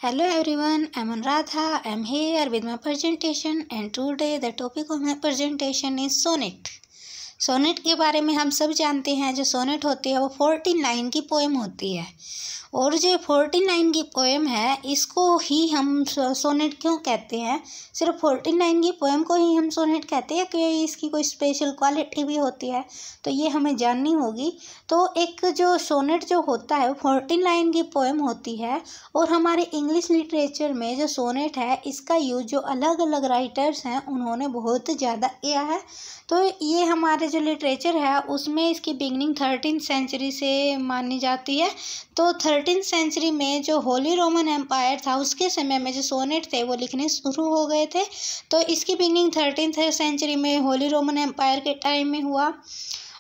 Hello everyone, I'm Anuradha. I'm here with my presentation and today the topic of my presentation is sonnet. Sonnet के बारे में हम सब जानते हैं। जो सोनेट होती है वो 14 लाइन की पोएम होती है और जो 14 लाइन की पोएम है इसको ही हम सोनेट क्यों कहते हैं। सिर्फ 14 लाइन की पोएम को ही हम सोनेट कहते हैं कि इसकी कोई स्पेशल क्वालिटी भी होती है, तो ये हमें जाननी होगी। तो एक जो सोनेट जो होता है वो 14 लाइन की पोएम होती है और हमारे इंग्लिश लिटरेचर में जो सोनेट है इसका यूज जो अलग अलग राइटर्स हैं उन्होंने बहुत ज़्यादा किया है। तो ये हमारे जो लिटरेचर है उसमें इसकी बिगनिंग 13th सेंचुरी से मानी जाती है। तो 13th सेंचुरी में जो होली रोमन एम्पायर था उसके समय में जो सोनेट थे वो लिखने शुरू हो गए थे। तो इसकी बिगनिंग 13th सेंचुरी में होली रोमन एम्पायर के टाइम में हुआ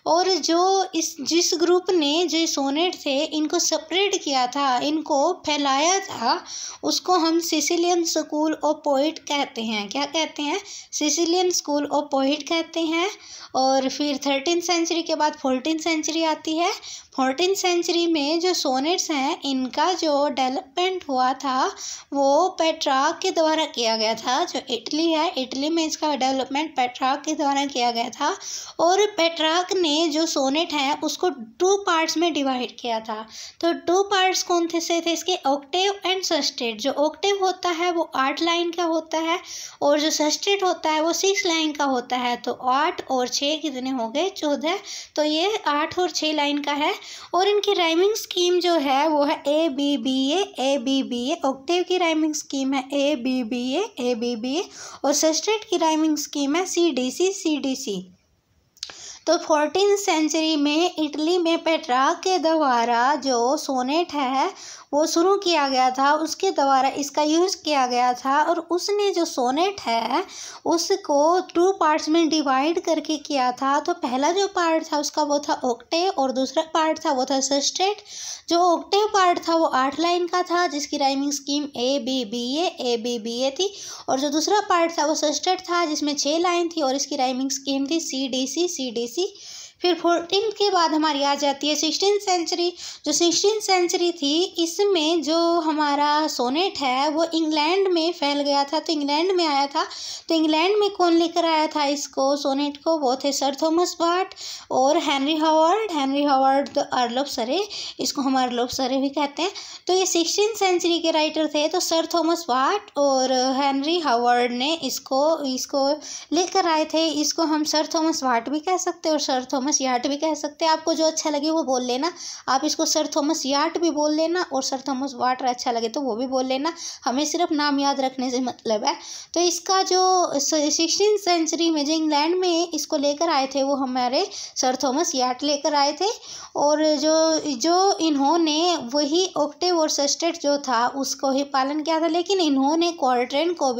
और जिस ग्रुप ने जो सोनेट थे इनको सेपरेट किया था, इनको फैलाया था, उसको हम सिसिलियन स्कूल ऑफ पोइट कहते हैं। क्या कहते हैं? सिसिलियन स्कूल ऑफ पोइट कहते हैं। और फिर 13th सेंचुरी के बाद 14th सेंचुरी आती है। 14th सेंचुरी में जो सोनेट्स हैं इनका जो डेवलपमेंट हुआ था वो पेट्रार्क के द्वारा किया गया था। जो इटली है, इटली में इसका डेवलपमेंट पेट्रार्क के द्वारा किया गया था और पेट्रार्क ने जो सोनेट है उसको 2 पार्ट्स में डिवाइड किया था। तो 2 पार्ट्स कौन से थे इसके? Octave and sestet. जो ऑक्टेव होता है वो 8 लाइन का होता है और जो सस्टेट होता है वो 6 लाइन का होता है। तो 8 और 6 कितने हो गए? 14। तो ये 8 और 6 लाइन का है और इनकी राइमिंग स्कीम जो है वो है A B B A B B A. Octave की राइमिंग स्कीम है A B B A B B A और सस्टेट की राइमिंग स्कीम है सी डी सी। तो 14th सेंचुरी में इटली में पेट्रार्क के द्वारा जो सोनेट है वो शुरू किया गया था, उसके द्वारा इसका यूज़ किया गया था और उसने जो सोनेट है उसको 2 पार्ट्स में डिवाइड करके किया था। तो पहला जो पार्ट था उसका वो था ऑक्टेव और दूसरा पार्ट था वो था सस्टेट। जो ऑक्टेव पार्ट था वो 8 लाइन का था जिसकी rhyming scheme A B B A थी और जो दूसरा पार्ट था वो सस्टेट था जिसमें 6 लाइन थी और इसकी राइमिंग स्कीम थी सी डी सी। फिर 14th के बाद हमारी आ जाती है 16th सेंचुरी। जो 16th सेंचुरी थी इसमें जो हमारा सोनेट है वो इंग्लैंड में फैल गया था, तो इंग्लैंड में आया था। तो इंग्लैंड में कौन लेकर आया था इसको सोनेट को? वो थे सर थॉमस वाट और Henry Howard the Earl of Surrey, इसको हम अर्ल ऑफ सरे भी कहते हैं। तो ये 16th सेंचुरी के राइटर थे। तो सर थॉमस वाट और हेनरी हावर्ड ने इसको लेकर आए थे। इसको हम सर थॉमस वाट भी कह सकते हैं और सर थॉमस याट भी कह सकते हैं। आपको जो अच्छा लगे वो बोल लेना। आप इसको सर थॉमस याट भी बोल लेना और सर थॉमस वाट अच्छा लगे तो वो भी बोल लेना। हमें सिर्फ नाम याद रखने से मतलब है। तो इसका जो 16th सेंचुरी में जो इंग्लैंड में इसको लेकर आए थे वो हमारे सर थॉमस याट लेकर आए थे और जो इन्होंने वही ऑक्टेव और सस्टेट जो था उसको ही पालन किया था, लेकिन इन्होंने क्वार्ट्रेन को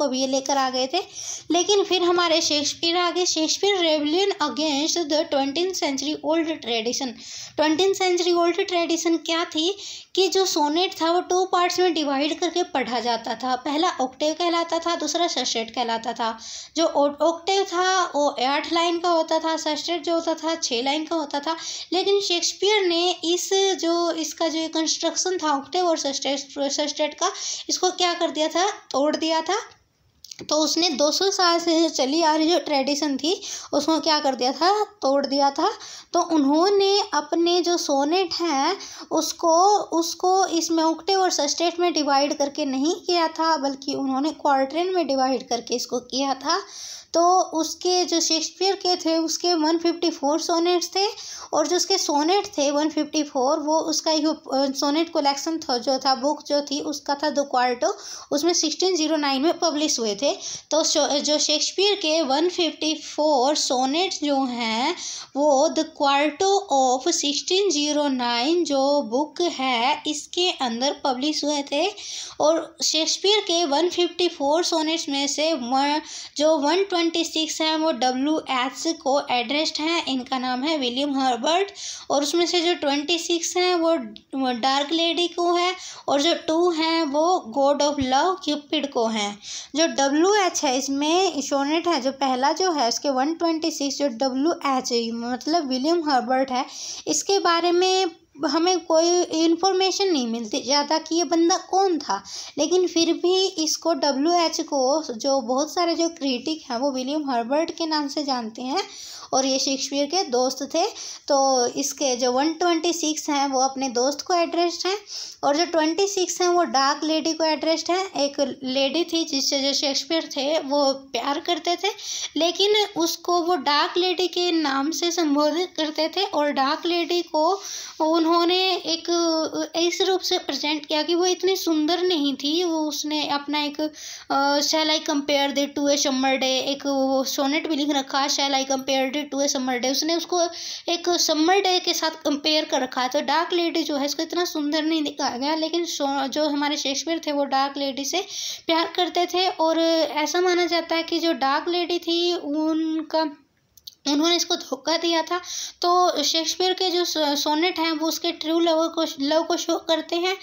भी ये लेकर आ गए थे। लेकिन फिर हमारे शेक्सपियर आ गए। Shakespeare rebellion against the 20th century old tradition. 20th century old tradition क्या थी कि जो सोनेट था वो 2 पार्ट्स में डिवाइड करके पढ़ा जाता था। पहला ऑक्टेव कहलाता था, दूसरा सस्टेट कहलाता था। जो ऑक्टेव था वो 8 लाइन का होता था, सस्टेट जो होता था 6 लाइन का होता था। लेकिन शेक्सपियर ने इसका जो कंस्ट्रक्शन था ऑक्टेव और सस्टेट का, इसको क्या कर दिया था? तोड़ दिया था। तो उसने 200 साल से चली आ रही जो ट्रेडिशन थी उसको क्या कर दिया था? तोड़ दिया था। तो उन्होंने अपने जो सोनेट हैं उसको इसमें ऑक्टेव और सस्टेट में डिवाइड करके नहीं किया था, बल्कि उन्होंने क्वार्ट्रेन में डिवाइड करके इसको किया था। तो उसके जो शेक्सपियर के थे उसके 154 सोनेट्स थे और जो उसके सोनेट थे 154 वो उसका सोनेट कलेक्शन था जो था बुक जो थी उसका था द क्वार्टो, उसमें 1609 में पब्लिश हुए थे। तो जो शेक्सपियर के 154 सोनेट्स जो हैं वो द क्वार्टो ऑफ 1609 जो बुक है इसके अंदर पब्लिश हुए थे। और शेक्सपियर के 154 सोनेट्स में से जो 126 हैं वो W.H. को एड्रेस्ड हैं। इनका नाम है विलियम हर्बर्ट। और उसमें से जो 26 हैं वो डार्क लेडी को है और जो 2 हैं वो गॉड ऑफ लव क्यूपिड को हैं। जो W.H. है इसमें सोनेट है जो पहला जो है उसके 126 जो W.H. मतलब विलियम हर्बर्ट है, इसके बारे में हमें कोई इन्फॉर्मेशन नहीं मिलती ज़्यादा कि ये बंदा कौन था, लेकिन फिर भी इसको WHO को जो बहुत सारे जो क्रिटिक हैं वो विलियम हर्बर्ट के नाम से जानते हैं, और ये शेक्सपियर के दोस्त थे। तो इसके जो 126 हैं वो अपने दोस्त को एड्रेस्ड हैं, और जो 26 हैं वो डार्क लेडी को एड्रेस्ड हैं। एक लेडी थी जिससे जो शेक्सपियर थे वो प्यार करते थे, लेकिन उसको वो डार्क लेडी के नाम से संबोधित करते थे, और डार्क लेडी को उन्होंने एक इस रूप से प्रेजेंट किया कि वो इतनी सुंदर नहीं थी। वो उसने अपना एक shall I compare thee to a summer day, एक सोनेट भी लिख रखा, shall I compare thee to a summer day. उसने उसको एक समर डे के साथ कंपेयर कर रखा है। तो डार्क लेडी जो है इसको इतना सुंदर नहीं दिखाया गया, लेकिन जो हमारे शेक्सपियर थे वो डार्क लेडी से प्यार करते थे। और ऐसा माना जाता है कि जो डार्क लेडी थी उन्होंने इसको धोखा दिया था। तो शेक्सपियर के जो सोनेट हैं वो उसके ट्रू लव को शो करते हैं,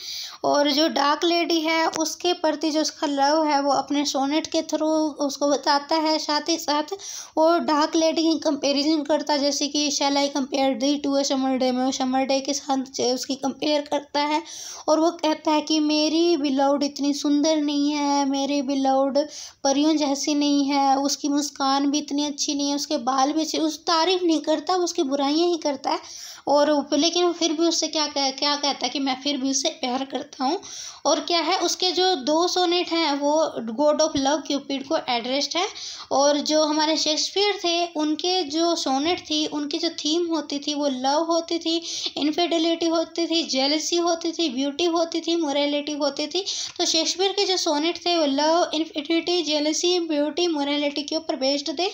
और जो डार्क लेडी है उसके प्रति जो उसका लव है वो अपने सोनेट के थ्रू उसको बताता है। साथ ही साथ वो डार्क लेडी की कंपैरिजन करता है, जैसे कि shall I compare thee to a summer day में वो समर डे के साथ उसकी कंपेयर करता है, और वो कहता है कि मेरी बिलाउड इतनी सुंदर नहीं है, मेरी बिलाउड परियों जैसी नहीं है, उसकी मुस्कान भी इतनी अच्छी नहीं है, उसके बाल भी, उस तारीफ नहीं करता, उसकी बुराइयां ही करता है। और लेकिन फिर भी उससे क्या कहता है कि मैं फिर भी उससे प्यार करता हूँ। और क्या है, उसके जो 2 सोनेट हैं वो गॉड ऑफ लव क्यूपिड को एड्रेस्ड है। और जो हमारे शेक्सपियर थे उनके जो सोनेट थी उनकी जो थीम होती थी वो लव होती थी, इनफिडेलिटी होती थी, जेलसी होती थी, ब्यूटी होती थी, मोरालिटी होती थी। तो शेक्सपियर के जो सोनेट थे वो love, infidelity, jealousy, beauty, morality के ऊपर बेस्ड थे।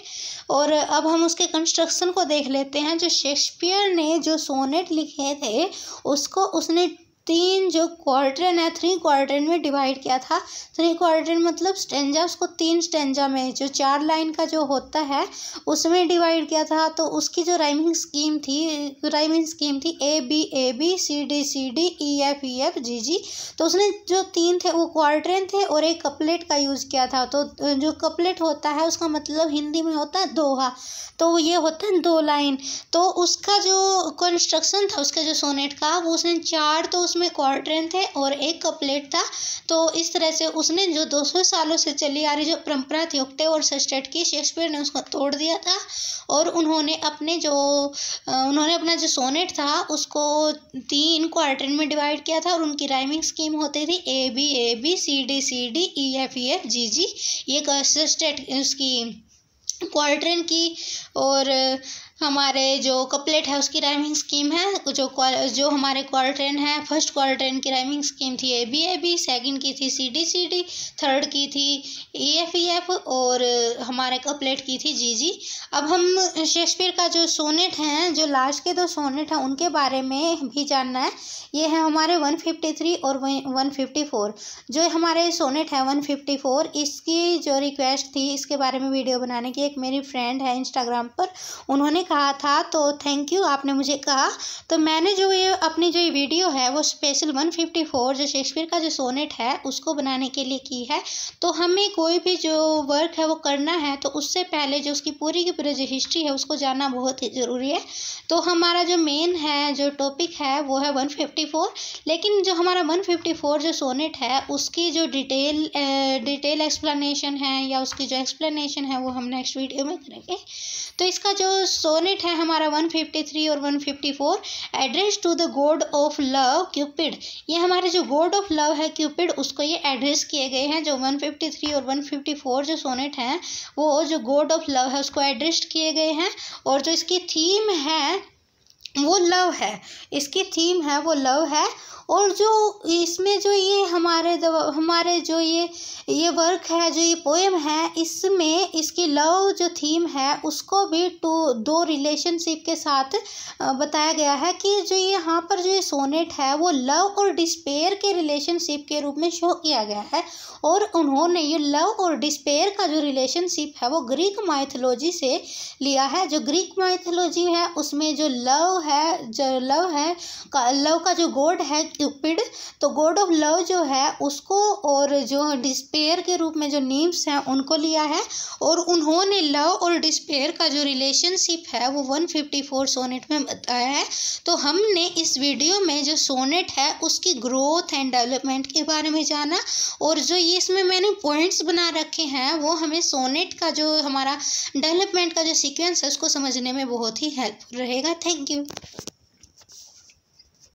और अब हम उसके कंस्ट्रक्शन को देख लेते हैं। जो शेक्सपियर ने जो सोनेट लिखे थे उसको उसने 3 जो क्वार्टरन है 3 क्वार्टरन में डिवाइड किया था। 3 क्वार्टरन मतलब स्टेंजा, उसको 3 स्टेंजा में जो 4 लाइन का जो होता है उसमें डिवाइड किया था। तो उसकी जो राइमिंग स्कीम थी A B C D E F G G। तो उसने जो 3 थे वो क्वार्टरन थे और एक कपलेट का यूज़ किया था। तो जो कपलेट होता है उसका मतलब हिंदी में होता है दोहा, तो ये होता है 2 लाइन। तो उसका जो कंस्ट्रक्शन था उसका जो सोनेट का वो उसने 4 तो उसमें क्वार्टरन थे और एक कपलेट था। तो इस तरह से उसने जो 200 सालों से चली आ रही जो परंपरा थी ऑक्टेव और सेस्टेट की, शेक्सपियर ने उसको तोड़ दिया था। और उन्होंने अपना जो सोनेट था उसको 3 क्वार्टरन में डिवाइड किया था, और उनकी राइमिंग स्कीम होती थी A B C D E F G G। ये सेस्टेट उसकी क्वार्टरन की, और हमारे जो कपलेट है उसकी राइमिंग स्कीम है। जो हमारे क्वार्टरन है, फर्स्ट क्वार्टरन की राइमिंग स्कीम थी A B, सेकंड की थी C D, थर्ड की थी E F, और हमारे कपलेट की थी G G। अब हम शेक्सपियर का जो सोनेट हैं, जो लास्ट के 2 सोनेट हैं उनके बारे में भी जानना है। ये है हमारे 153 और 154। जो हमारे सोनेट है 154, इसकी जो रिक्वेस्ट थी इसके बारे में वीडियो बनाने की, एक मेरी फ्रेंड है इंस्टाग्राम पर, उन्होंने कहा था, तो थैंक यू, आपने मुझे कहा। तो मैंने जो ये अपनी जो वीडियो है वो स्पेशल 154 जो शेक्सपियर का जो सोनेट है उसको बनाने के लिए की है। तो हमें कोई भी जो वर्क है वो करना है तो उससे पहले जो उसकी पूरी की पूरी जो हिस्ट्री है उसको जानना बहुत ही ज़रूरी है। तो हमारा जो मेन है जो टॉपिक है वो है 154, लेकिन जो हमारा 154 जो सोनेट है उसकी जो डिटेल एक्सप्लेनेशन है या उसकी जो एक्सप्लेनेशन है वो हम नेक्स्ट वीडियो में करेंगे। तो इसका जो सोनेट है हमारा 153 और 154, address to the god of love Cupid, ये हमारे जो गॉड ऑफ लव है क्यूपिड उसको ये एड्रेस किए गए हैं। जो 153 और 154 जो सोनेट हैं वो जो गॉड ऑफ लव है उसको एड्रेस किए गए हैं। और जो इसकी थीम है वो लव है, इसकी थीम है वो लव है। और जो इसमें जो ये हमारे जो ये वर्क है, जो ये पोएम है, इसमें इसकी लव जो थीम है उसको भी 2 रिलेशनशिप के साथ बताया गया है कि जो यहाँ पर जो ये सोनेट है वो लव और डिस्पेयर के रिलेशनशिप के रूप में शो किया गया है। और उन्होंने ये लव और डिस्पेयर का जो रिलेशनशिप है वो ग्रीक माइथोलॉजी से लिया है। जो ग्रीक माइथोलॉजी है उसमें जो लव का जो गॉड है क्यूपिड। तो गॉड ऑफ लव जो है उसको और जो डिस्पेयर के रूप में जो नीम्स हैं उनको लिया है, और उन्होंने लव और डिस्पेयर का जो रिलेशनशिप है वो 154 सोनेट में बताया है। तो हमने इस वीडियो में जो सोनेट है उसकी ग्रोथ एंड डेवलपमेंट के बारे में जाना, और जो ये इसमें मैंने पॉइंट्स बना रखे हैं वो हमें सोनेट का जो हमारा डेवलपमेंट का जो सीक्वेंस है उसको समझने में बहुत ही हेल्पफुल रहेगा। Thank you.